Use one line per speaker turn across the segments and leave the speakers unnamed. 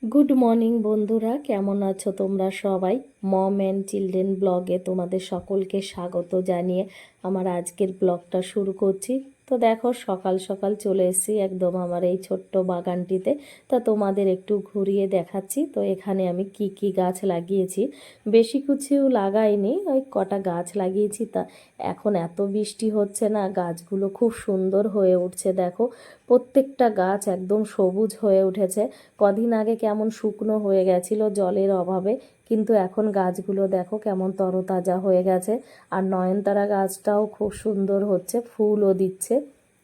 Good morning বন্ধুরা, কেমন আছো তোমরা সবাই? মম অ্যান্ড চিলড্রেন ব্লগে তোমাদের সকলকে স্বাগত জানিয়ে আমার আজকের ব্লগটা শুরু করছি। তো দেখো, সকাল সকাল চলে এসেছি একদম আমার এই ছোট্ট বাগানটিতে। তা তোমাদের একটু ঘুরিয়ে দেখাচ্ছি। তো এখানে আমি কি কি গাছ লাগিয়েছি, বেশি কিছু লাগাইনি, ওই কটা গাছ লাগিয়েছি। তা এখন এত বৃষ্টি হচ্ছে না, গাছগুলো খুব সুন্দর হয়ে উঠছে। দেখো, প্রত্যেকটা গাছ একদম সবুজ হয়ে উঠেছে। কদিন আগে কেমন শুকনো হয়ে গেছিল জলের অভাবে, কিন্তু এখন গাছগুলো দেখো কেমন তরতাজা হয়ে গেছে। আর নয়নতারা গাছটাও খুব সুন্দর হচ্ছে, ফুলও দিচ্ছে।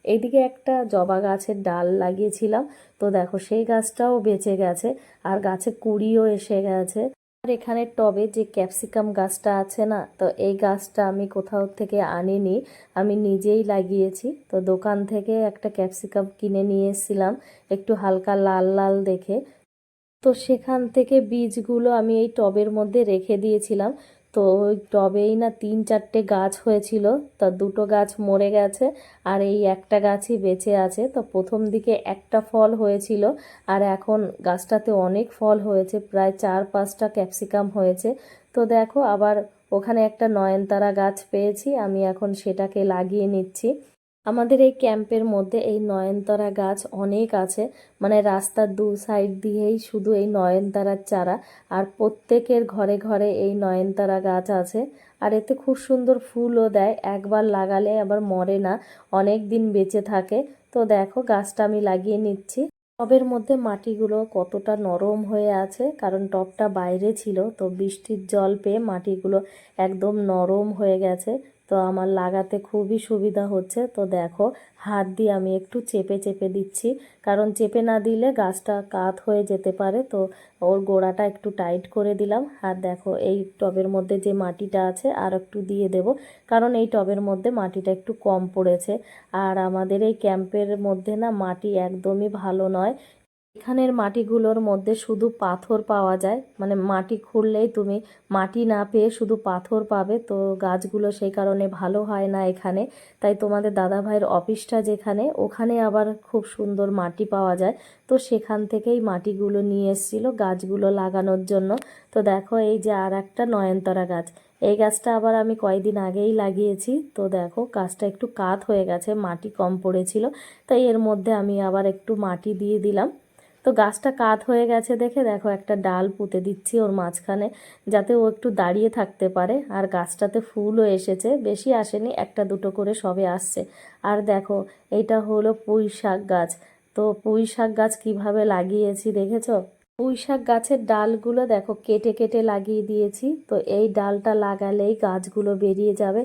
এইদিকে একটা জবা গাছের ডাল লাগিয়েছিলাম, তো দেখো সেই গাছটাও বেঁচে গেছে আর গাছে কুঁড়িও এসে গেছে। আর এখানে টবে যে ক্যাপসিকাম গাছটা আছে না, তো এই গাছটা আমি কোথাও থেকে আনিনি, আমি নিজেই লাগিয়েছি। তো দোকান থেকে একটা ক্যাপসিকাম কিনে নিয়ে এসেছিলাম, একটু হালকা লাল লাল দেখে। তো সেখান থেকে বীজগুলো আমি এই টবের মধ্যে রেখে দিয়েছিলাম। তো ওই টবেই না 3-4টে গাছ হয়েছিল, তা দুটো গাছ মরে গেছে আর এই একটা গাছই বেঁচে আছে। তো প্রথম দিকে একটা ফল হয়েছিল, আর এখন গাছটাতে অনেক ফল হয়েছে, প্রায় 4-5টা ক্যাপসিকাম হয়েছে। তো দেখো, আবার ওখানে একটা নয়নতারা গাছ পেয়েছি, আমি এখন সেটাকে লাগিয়ে নিচ্ছি। আমাদের এই ক্যাম্পের মধ্যে এই নয়নতারা গাছ অনেক আছে, মানে রাস্তার দু সাইড দিয়েই শুধু এই নয়নতারার চারা। আর প্রত্যেকের ঘরে ঘরে এই নয়নতারা গাছ আছে। আর এতে খুব সুন্দর ফুলও দেয়, একবার লাগালে আবার মরে না, অনেক দিন বেঁচে থাকে। তো দেখো, গাছটা আমি লাগিয়ে নিচ্ছি। টবের মধ্যে মাটিগুলো কতটা নরম হয়ে আছে, কারণ টবটা বাইরে ছিল, তো বৃষ্টির জল পেয়ে মাটিগুলো একদম নরম হয়ে গেছে। তো আমার লাগাতে খুবই সুবিধা হচ্ছে। তো দেখো, হাত দিয়ে আমি একটু চেপে চেপে দিচ্ছি, কারণ চেপে না দিলে গাছটা কাত হয়ে যেতে পারে। তো ওর গোড়াটা একটু টাইট করে দিলাম। আর দেখো, এই টবের মধ্যে যে মাটিটা আছে আর একটু দিয়ে দেব, কারণ এই টবের মধ্যে মাটিটা একটু কম পড়েছে। আর আমাদের এই ক্যাম্পের মধ্যে না মাটি একদমই ভালো নয়, এখানের মাটিগুলোর মধ্যে শুধু পাথর পাওয়া যায়, মানে মাটি খুঁড়লেই তুমি মাটি না পেয়ে শুধু পাথর পাবে। তো গাছগুলো সেই কারণে ভালো হয় না এখানে। তাই তোমাদের দাদাভাইয়ের অফিসটা যেখানে, ওখানে আবার খুব সুন্দর মাটি পাওয়া যায়। তো সেখান থেকেই মাটিগুলো নিয়ে এসেছিল গাছগুলো লাগানোর জন্য। তো দেখো, এই যে আর একটা নয়নতারা গাছ, এই গাছটা আবার আমি কয়েকদিন আগেই লাগিয়েছি। তো দেখো, গাছটা একটু কাত হয়ে গেছে, মাটি কম পড়েছিল, তাই এর মধ্যে আমি আবার একটু মাটি দিয়ে দিলাম। তো গাছটা কাত হয়ে গেছে দেখে দেখো, একটা ডাল পুঁতে দিচ্ছি ওর মাঝখানে, যাতে ও একটু দাঁড়িয়ে থাকতে পারে। আর গাছটাতে ফুলও এসেছে, বেশি আসেনি, একটা দুটো করে সবে আসছে। আর দেখো, এইটা হলো পুঁই শাক গাছ। তো পুঁই শাক গাছ কিভাবে লাগিয়েছি দেখেছো? পুঁই শাক গাছের ডালগুলো দেখো কেটে কেটে লাগিয়ে দিয়েছি। তো এই ডালটা লাগালেই গাছগুলো বেরিয়ে যাবে।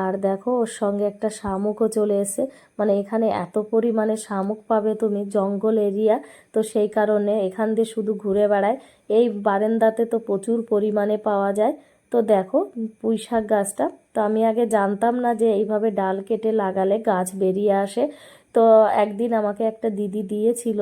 আর দেখো, ওর সঙ্গে একটা শামুকও চলে এসেছে, মানে এখানে এত পরিমাণে শামুক পাবে তুমি, জঙ্গল এরিয়া, তো সেই কারণে এখান দিয়ে শুধু ঘুরে বেড়ায়। এই বারান্দাতে তো প্রচুর পরিমাণে পাওয়া যায়। তো দেখো, পুঁই শাক গাছটা তো আমি আগে জানতাম না যে এইভাবে ডাল কেটে লাগালে গাছ বেরিয়ে আসে। তো একদিন আমাকে একটা দিদি দিয়েছিল,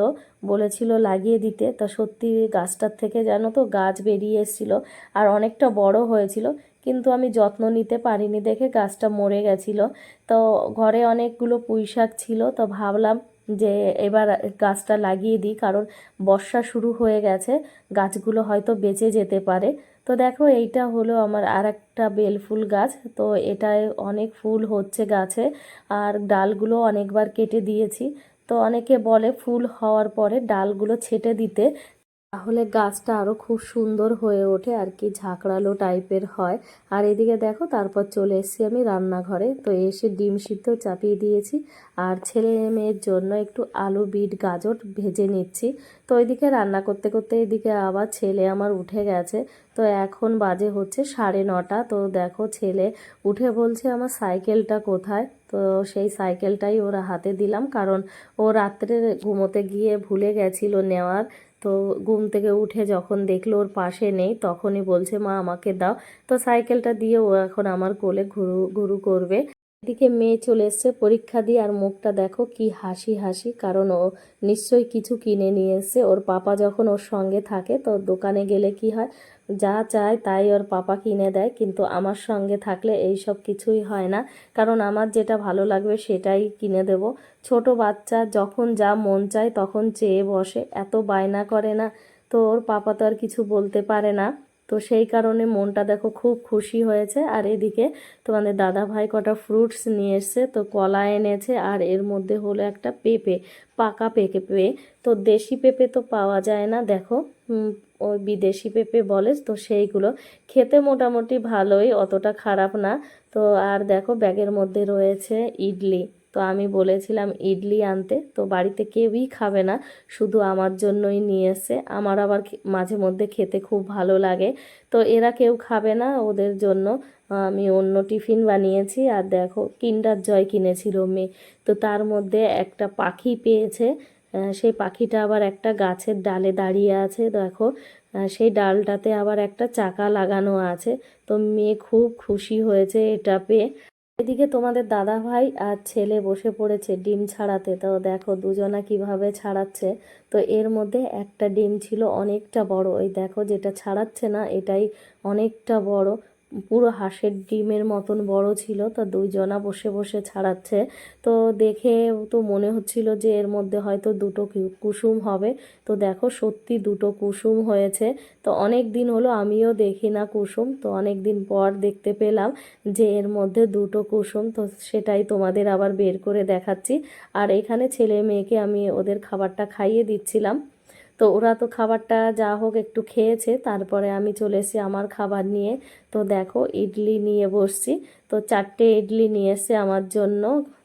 বলেছিল লাগিয়ে দিতে। তা সত্যি গাছটার থেকে জানো তো গাছ বেরিয়ে এসেছিল, আর অনেকটা বড় হয়েছিল, কিন্তু আমি যত্ন নিতে পারিনি দেখে গাছটা মরে গেছিল। তো ঘরে অনেকগুলো পুঁই শাক ছিল, তো ভাবলাম যে এবার গাছটা লাগিয়ে দিই, কারণ বর্ষা শুরু হয়ে গেছে, গাছগুলো হয়তো বেঁচে যেতে পারে। তো দেখো, এইটা হলো আমার আর একটা বেলফুল গাছ। তো এটায় অনেক ফুল হচ্ছে গাছে, আর ডালগুলো অনেকবার কেটে দিয়েছি। তো অনেকে বলে ফুল হওয়ার পরে ডালগুলো ছেঁটে দিতে, তাহলে গাছটা আরও খুব সুন্দর হয়ে ওঠে আর কি, ঝাঁকড়ালো টাইপের হয়। আর এদিকে দেখো, তারপর চলে এসেছি আমি রান্নাঘরে। তো এসে ডিম সিদ্ধ চাপিয়ে দিয়েছি, আর ছেলে মেয়ের জন্য একটু আলু বিট গাজর ভেজে নিচ্ছি। তো ওইদিকে রান্না করতে করতে এদিকে আবার ছেলে আমার উঠে গেছে। তো এখন বাজে হচ্ছে 9:30। তো দেখো, ছেলে উঠে বলছে আমার সাইকেলটা কোথায়। তো সেই সাইকেলটাই ওরা হাতে দিলাম, কারণ ও রাত্রে ঘুমোতে গিয়ে ভুলে গেছিল নেওয়ার। তো ঘুম থেকে উঠে যখন দেখলো ওর পাশে নেই, তখনই বলছে মা আমাকে দাও। তো সাইকেলটা দিয়ে ও এখন আমার কোলে ঘুরু ঘুরু করবে। এদিকে মেয়ে চলে এসছে পরীক্ষা দিয়ে, আর মুখটা দেখো কি হাসি হাসি, কারণ ও নিশ্চয়ই কিছু কিনে নিয়ে এসছে। ওর পাপা যখন ওর সঙ্গে থাকে, তো দোকানে গেলে কি হয়, যা চায় তাই ওর পাপা কিনে দেয়, কিন্তু আমার সঙ্গে থাকলে এই সব কিছুই হয় না, কারণ আমার যেটা ভালো লাগবে সেটাই কিনে দেব। ছোট বাচ্চা যখন যা মন চায় তখন চেয়ে বসে, এত বায়না করে না। তো ওর পাপা তো আর কিছু বলতে পারে না, তো সেই কারণে মনটা দেখো খুব খুশি হয়েছে। আর এদিকে তোমাদের দাদা ভাই কটা ফ্রুটস নিয়ে এসছে, তো কলা এনেছে আর এর মধ্যে হলো একটা পেঁপে, পাকা পেঁপে। তো দেশি পেঁপে তো পাওয়া যায় না দেখো, ওই বিদেশি পেঁপে বলে, তো সেইগুলো খেতে মোটামুটি ভালোই, অতটা খারাপ না। তো আর দেখো ব্যাগের মধ্যে রয়েছে ইডলি। তো আমি বলেছিলাম ইডলি আনতে, তো বাড়িতে কেউই খাবে না, শুধু আমার জন্যই নিয়ে এসে। আমার আবার মাঝে মধ্যে খেতে খুব ভালো লাগে, তো এরা কেউ খাবে না, ওদের জন্য আমি অন্য টিফিন বানিয়েছি। আর দেখো কিন্ডার জয় কিনেছিল মেয়ে, তো তার মধ্যে একটা পাখি পেয়েছে। সেই পাখিটা আবার একটা গাছের ডালে দাঁড়িয়ে আছে দেখো, সেই ডালটাতে আবার একটা চাকা লাগানো আছে। তো মেয়ে খুব খুশি হয়েছে এটা পেয়ে। এদিকে তোমাদের দাদা ভাই আর ছেলে বসে পড়েছে ডিম ছাড়াতে, তো দেখো দুজনা কিভাবে ছাড়াচ্ছে। তো এর মধ্যে একটা ডিম ছিল অনেকটা বড়, ওই দেখো যেটা ছাড়াচ্ছে না এটাই অনেকটা বড়, পুরো হাঁসের ডিমের মতন বড় ছিল। তো দুইজনা বসে বসে ছাড়াচ্ছে। তো দেখে তো মনে হচ্ছিল যে এর মধ্যে হয়তো দুটো কুসুম হবে। তো দেখো সত্যি দুটো কুসুম হয়েছে। তো অনেক দিন হলো আমিও দেখি না কুসুম, তো অনেক দিন পর দেখতে পেলাম যে এর মধ্যে দুটো কুসুম। তো সেটাই তোমাদের আবার বের করে দেখাচ্ছি। আর এখানে ছেলে মেয়েকে আমি ওদের খাবারটা খাইয়ে দিচ্ছিলাম। তো ওরা তো খাবারটা যা হোক একটু খেয়েছে, তারপরে আমি চলে এসেছি আমার খাবার নিয়ে। তো দেখো ইডলি নিয়ে বসছি, তো 4টে ইডলি নিয়ে এসছে আমার জন্য।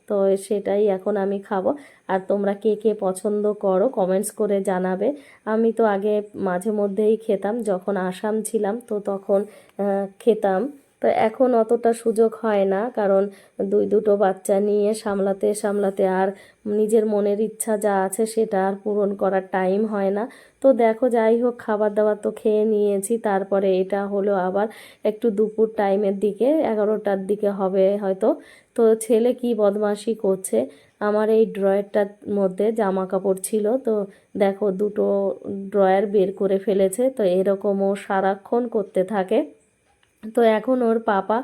তো সেটাই এখন আমি খাবো। আর তোমরা কে কে পছন্দ করো কমেন্টস করে জানাবে। আমি তো আগে মাঝে মধ্যেই খেতাম, যখন আসাম ছিলাম তো তখন খেতাম। তো এখন অতটা সুযোগ হয় না, কারণ দুটো বাচ্চা নিয়ে সামলাতে সামলাতে আর নিজের মনের ইচ্ছা যা আছে সেটা আর পূরণ করার টাইম হয় না। তো দেখো যাই হোক খাবার দাবার তো খেয়ে নিয়েছি, তারপরে এটা হলো আবার একটু দুপুর টাইমের দিকে, 11টার দিকে হবে হয়তো। তো ছেলে কি বদমাশি করছে, আমার এই ড্রয়ারটার মধ্যে জামা কাপড় ছিল, তো দেখো দুটো ড্রয়ার বের করে ফেলেছে। তো এরকমও সারাক্ষণ করতে থাকে। তো এখন ওর পাপা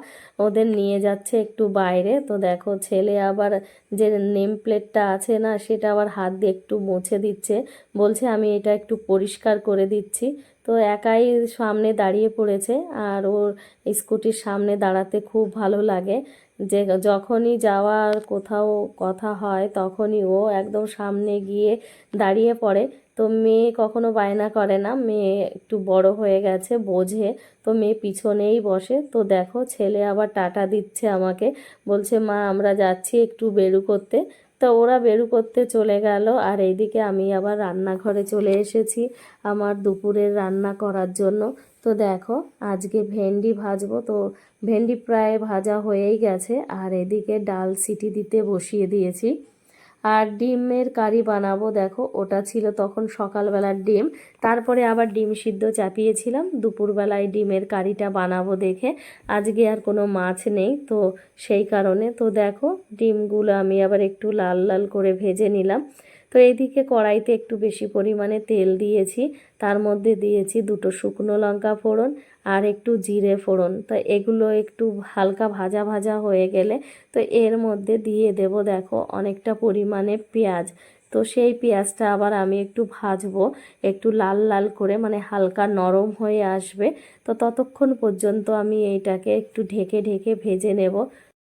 ওদের নিয়ে যাচ্ছে একটু বাইরে। তো দেখো ছেলে আবার যে নেম প্লেটটা আছে না সেটা আবার হাত দিয়ে একটু মুছে দিচ্ছে, বলছে আমি এটা একটু পরিষ্কার করে দিচ্ছি। তো একাই সামনে দাঁড়িয়ে পড়েছে, আর ওর স্কুটির সামনে দাঁড়াতে খুব ভালো লাগে। যে যখনই যাওয়ার কোথাও কথা হয় তখনই ও একদম সামনে গিয়ে দাঁড়িয়ে পড়ে। তো মেয়ে কখনো বায়না করে না, মেয়ে একটু বড় হয়ে গেছে বোঝে, তো মেয়ে পিছনেই বসে। তো দেখো ছেলে আবার টাটা দিচ্ছে আমাকে, বলছে মা আমরা যাচ্ছি একটু বেরু করতে। তো ওরা বেরু করতে চলে গেল, আর এইদিকে আমি আবার রান্নাঘরে চলে এসেছি আমার দুপুরের রান্না করার জন্য। তো দেখো আজকে ভেন্ডি ভাজবো, তো ভেন্ডি প্রায় ভাজা হয়েই গেছে, আর এদিকে ডাল সিটি দিতে বসিয়ে দিয়েছি। আর ডিমের কারি বানাবো, দেখো ওটা ছিল তখন সকালবেলার ডিম, তারপরে আবার ডিম সিদ্ধ চাপিয়েছিলাম দুপুরবেলায় ডিমের কারিটা বানাবো দেখে। আজকে আর কোনো মাছ নেই, তো সেই কারণে তো দেখো ডিমগুলো আমি আবার একটু লাল লাল করে ভেজে নিলাম। তো এইদিকে কড়াইতে একটু বেশি পরিমাণে তেল দিয়েছি, তার মধ্যে দিয়েছি দুটো শুকনো লঙ্কা ফোড়ন আর একটু জিরে ফোড়ন। তো এগুলো একটু হালকা ভাজা ভাজা হয়ে গেলে তো এর মধ্যে দিয়ে দেব দেখো অনেকটা পরিমাণে পেঁয়াজ। তো সেই পেঁয়াজটা আবার আমি একটু ভাজবো, একটু লাল লাল করে, মানে হালকা নরম হয়ে আসবে। তো ততক্ষণ পর্যন্ত আমি এইটাকে একটু ঢেকে ঢেকে ভেজে নেব।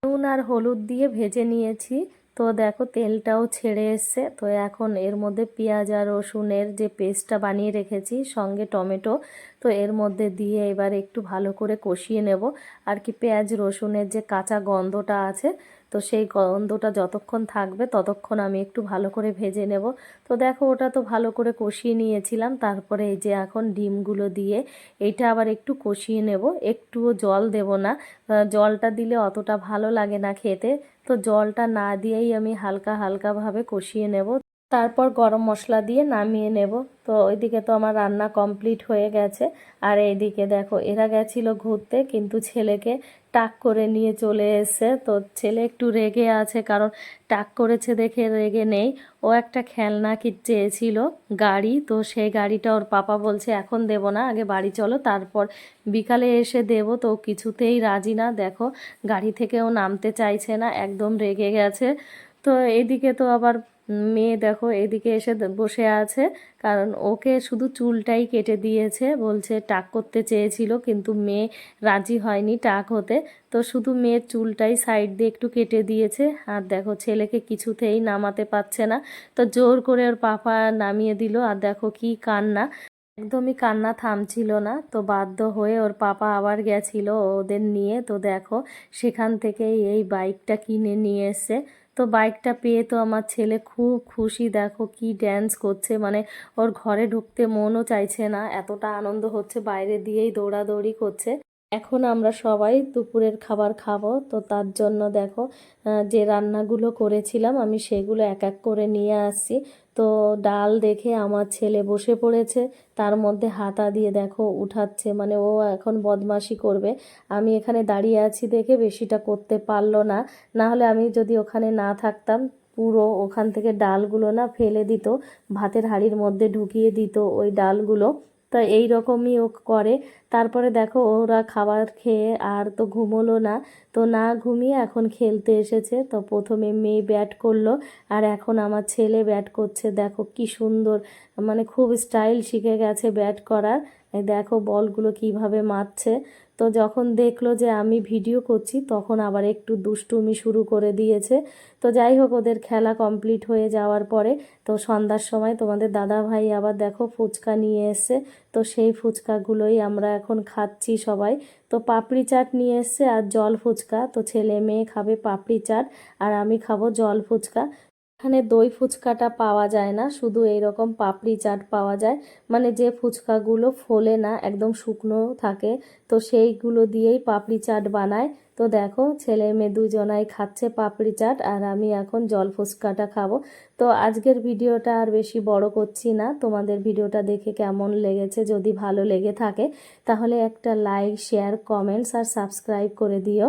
নুন আর হলুদ দিয়ে ভেজে নিয়েছি। তো দেখো তেলটাও ছেড়ে এসছে। তো এখন এর মধ্যে পেঁয়াজ আর রসুনের যে পেস্টটা বানিয়ে রেখেছি সঙ্গে টমেটো, তো এর মধ্যে দিয়ে এবার একটু ভালো করে কষিয়ে নেব। আর কি পেঁয়াজ রসুনের যে কাঁচা গন্ধটা আছে, তো সেই গন্ধটা যতক্ষণ থাকবে ততক্ষণ আমি একটু ভালো করে ভেজে নেব। তো দেখো ওটা তো ভালো করে কষিয়ে নিয়েছিলাম, তারপরে এই যে এখন ডিমগুলো দিয়ে এইটা আবার একটু কষিয়ে নেব, একটুও জল দেব না। জলটা দিলে অতটা ভালো লাগে না খেতে, তো জলটা না দিয়েই আমি হালকা হালকাভাবে কষিয়ে নেব, তারপর গরম মশলা দিয়ে নামিয়ে নেব। তো ওইদিকে তো আমার রান্না কমপ্লিট হয়ে গেছে। আর এইদিকে দেখো এরা গেছিল ঘুরতে, কিন্তু ছেলেকে টাক করে নিয়ে চলে এসেছে। তো ছেলে একটু রেগে আছে, কারণ টাক করেছে দেখে রেগে নেই, ও একটা খেলনা কি চেয়েছিল গাড়ি, তো সেই গাড়িটা ওর পাপা বলছে এখন দেব না, আগে বাড়ি চলো তারপর বিকালে এসে দেব। তো ও কিছুতেই রাজি না, দেখো গাড়ি থেকেও নামতে চাইছে না, একদম রেগে গেছে। তো এইদিকে তো আবার মেয়ে দেখো এদিকে এসে বসে আছে, কারণ ওকে শুধু চুলটাই কেটে দিয়েছে, বলছে টাক করতে চেয়েছিল কিন্তু মেয়ে রাজি হয়নি টাক হতে, তো শুধু মেয়ের চুলটাই সাইড দিয়ে একটু কেটে দিয়েছে। আর দেখো ছেলেকে কিছুতেই নামাতে পারছে না, তো জোর করে ওর পাপা নামিয়ে দিল। আর দেখো কি কান্না, একদমই কান্না থামছিল না, তো বাধ্য হয়ে ওর পাপা আবার গেছিল ওদের নিয়ে। তো দেখো সেখান থেকে এই বাইকটা কিনে নিয়ে এসে, তো বাইকটা পেয়ে তো আমার ছেলে খুব খুশি, দেখো কি ড্যান্স করছে, মানে ওর ঘরে ঢুকতে মনও চাইছে না, এতটা আনন্দ হচ্ছে, বাইরে দিয়েই দৌড়াদৌড়ি করছে। এখন আমরা সবাই দুপুরের খাবার খাবো, তো তার জন্য দেখো যে রান্নাগুলো করেছিলাম আমি সেগুলো এক এক করে নিয়ে আসছি। তো ডাল দেখে আমার ছেলে বসে পড়েছে, তার মধ্যে হাতা দিয়ে দেখো উঠাচ্ছে, মানে ও এখন বদমাশি করবে। আমি এখানে দাঁড়িয়ে আছি দেখে বেশিটা করতে পারলো না, না হলে আমি যদি ওখানে না থাকতাম পুরো ওখান থেকে ডালগুলো না ফেলে দিত, ভাতের হাঁড়ির মধ্যে ঢুকিয়ে দিত ওই ডালগুলো। তো এই রকমই ও করে। তারপরে দেখো ওরা খাবার খেয়ে আর তো ঘুমোলো না, তো না ঘুমিয়ে এখন খেলতে এসেছে। তো প্রথমে মেয়ে ব্যাট করলো, আর এখন আমার ছেলে ব্যাট করছে, দেখো কি সুন্দর, মানে খুব স্টাইল শিখে গেছে ব্যাট করার। এই দেখো বলগুলো কিভাবে মারছে। তো যখন দেখলো যে আমি ভিডিও করছি তখন আবার একটু দুষ্টুমি শুরু করে দিয়েছে। তো যাই হোক, ওদের খেলা কমপ্লিট হয়ে যাওয়ার পরে তো সন্ধ্যার সময় তোমাদের দাদা ভাই আবার দেখো ফুচকা নিয়ে এসছে, তো সেই ফুচকাগুলোই আমরা এখন খাচ্ছি সবাই। তো পাপড়ি চাট নিয়ে এসছে আর জল ফুচকা, তো ছেলে মেয়ে খাবে পাপড়ি চাট আর আমি খাবো জল ফুচকা। এখানে দই ফুচকাটা পাওয়া যায় না, শুধু এইরকম পাপড়ি চাট পাওয়া যায়, মানে যে ফুচকাগুলো ফোলে না একদম শুকনো থাকে, তো সেইগুলো দিয়েই পাপড়ি চাট বানায়। তো দেখো ছেলে মেয়ে দুজনাই খাচ্ছে পাপড়ি চাট আর আমি এখন জল ফুচকাটা খাবো। তো আজকের ভিডিওটা আর বেশি বড় করছি না, তোমাদের ভিডিওটা দেখে কেমন লেগেছে যদি ভালো লেগে থাকে তাহলে একটা লাইক শেয়ার কমেন্টস আর সাবস্ক্রাইব করে দিও।